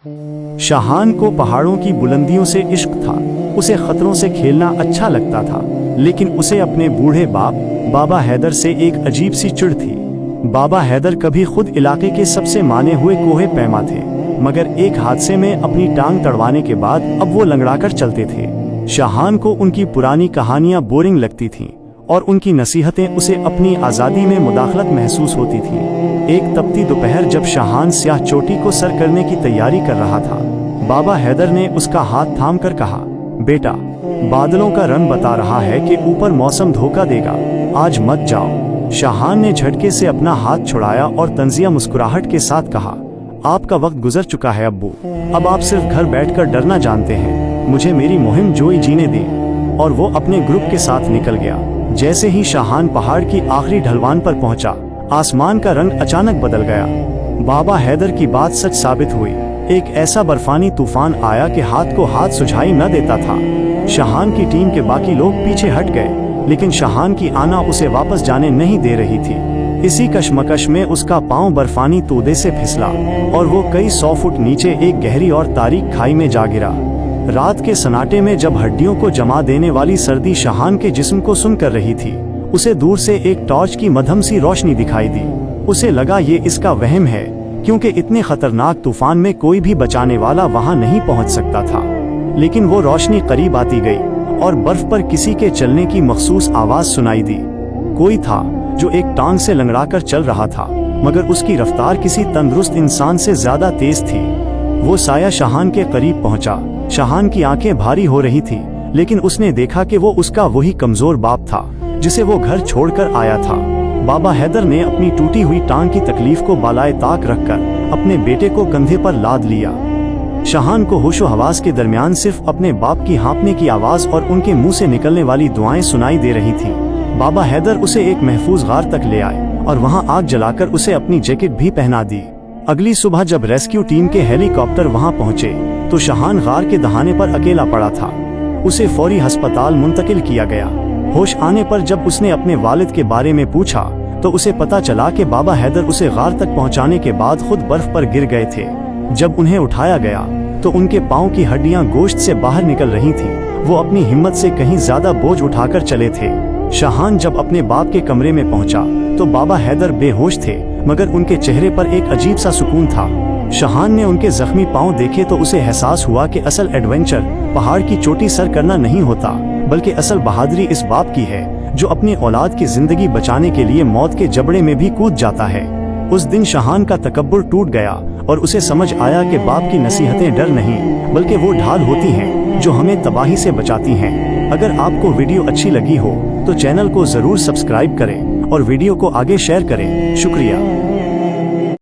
शाहान को पहाड़ों की बुलंदियों से इश्क था। उसे खतरों से खेलना अच्छा लगता था, लेकिन उसे अपने बूढ़े बाप बाबा हैदर से एक अजीब सी चिढ़ थी। बाबा हैदर कभी खुद इलाके के सबसे माने हुए कोहे पैमा थे, मगर एक हादसे में अपनी टांग तड़वाने के बाद अब वो लंगड़ाकर चलते थे। शाहान को उनकी पुरानी कहानियां बोरिंग लगती थीं और उनकी नसीहतें उसे अपनी आज़ादी में मुदाखलत महसूस होती थीं। एक तपती दोपहर जब शाहान स्याह चोटी को सर करने की तैयारी कर रहा था, बाबा हैदर ने उसका हाथ थाम कर कहा, बेटा, बादलों का रंग बता रहा है कि ऊपर मौसम धोखा देगा, आज मत जाओ। शाहान ने झटके से अपना हाथ छुड़ाया और तंजिया मुस्कुराहट के साथ कहा, आपका वक्त गुजर चुका है अब्बू, अब आप सिर्फ घर बैठकर डरना जानते हैं, मुझे मेरी मुहिम जोई जीने दें। और वो अपने ग्रुप के साथ निकल गया। जैसे ही शाहान पहाड़ की आखिरी ढलवान पर पहुंचा, आसमान का रंग अचानक बदल गया। बाबा हैदर की बात सच साबित हुई। एक ऐसा बर्फानी तूफान आया कि हाथ को हाथ सुझाई न देता था। शाहान की टीम के बाकी लोग पीछे हट गए, लेकिन शाहान की आना उसे वापस जाने नहीं दे रही थी। इसी कशमकश में उसका पांव बर्फानी तूदे से फिसला और वो कई 100 फुट नीचे एक गहरी और तारीक खाई में जा गिरा। रात के सन्नाटे में जब हड्डियों को जमा देने वाली सर्दी शाहान के जिस्म को सुन कर रही थी, उसे दूर से एक टॉर्च की मध्यम सी रोशनी दिखाई दी। उसे लगा ये इसका वहम है, क्योंकि इतने खतरनाक तूफान में कोई भी बचाने वाला वहां नहीं पहुंच सकता था। लेकिन वो रोशनी करीब आती गई और बर्फ पर किसी के चलने की मखसूस आवाज सुनाई दी। कोई था जो एक टांग से लंगड़ाकर चल रहा था, मगर उसकी रफ्तार किसी तंदुरुस्त इंसान से ज्यादा तेज थी। वो साया शाहान के करीब पहुंचा। शाहान की आंखें भारी हो रही थी, लेकिन उसने देखा कि वो उसका वही कमजोर बाप था जिसे वो घर छोड़कर आया था। बाबा हैदर ने अपनी टूटी हुई टांग की तकलीफ को बालाए ताक रखकर अपने बेटे को कंधे पर लाद लिया। शाहान को होशो हवास के दरमियान सिर्फ अपने बाप की हाँफने की आवाज और उनके मुंह से निकलने वाली दुआएं सुनाई दे रही थी। बाबा हैदर उसे एक महफूज गार तक ले आए और वहां आग जलाकर उसे अपनी जैकेट भी पहना दी। अगली सुबह जब रेस्क्यू टीम के हेलीकॉप्टर वहां पहुंचे तो शाहान गार के दहाने पर अकेला पड़ा था। उसे फौरी अस्पताल मुंतकिल किया गया। होश आने पर जब उसने अपने वालिद के बारे में पूछा तो उसे पता चला कि बाबा हैदर उसे गार तक पहुंचाने के बाद खुद बर्फ पर गिर गए थे। जब उन्हें उठाया गया तो उनके पांव की हड्डियां गोश्त से बाहर निकल रही थीं। वो अपनी हिम्मत से कहीं ज्यादा बोझ उठाकर चले थे। शाहान जब अपने बाप के कमरे में पहुंचा तो बाबा हैदर बेहोश थे, मगर उनके चेहरे पर एक अजीब सा सुकून था। शाहान ने उनके जख्मी पांव देखे तो उसे एहसास हुआ कि असल एडवेंचर पहाड़ की चोटी सर करना नहीं होता, बल्कि असल बहादुरी इस बाप की है जो अपनी औलाद की जिंदगी बचाने के लिए मौत के जबड़े में भी कूद जाता है। उस दिन शाहान का तकब्बुर टूट गया और उसे समझ आया कि बाप की नसीहतें डर नहीं, बल्कि वो ढाल होती हैं जो हमें तबाही से बचाती हैं। अगर आपको वीडियो अच्छी लगी हो तो चैनल को जरूर सब्सक्राइब करें और वीडियो को आगे शेयर करें। शुक्रिया।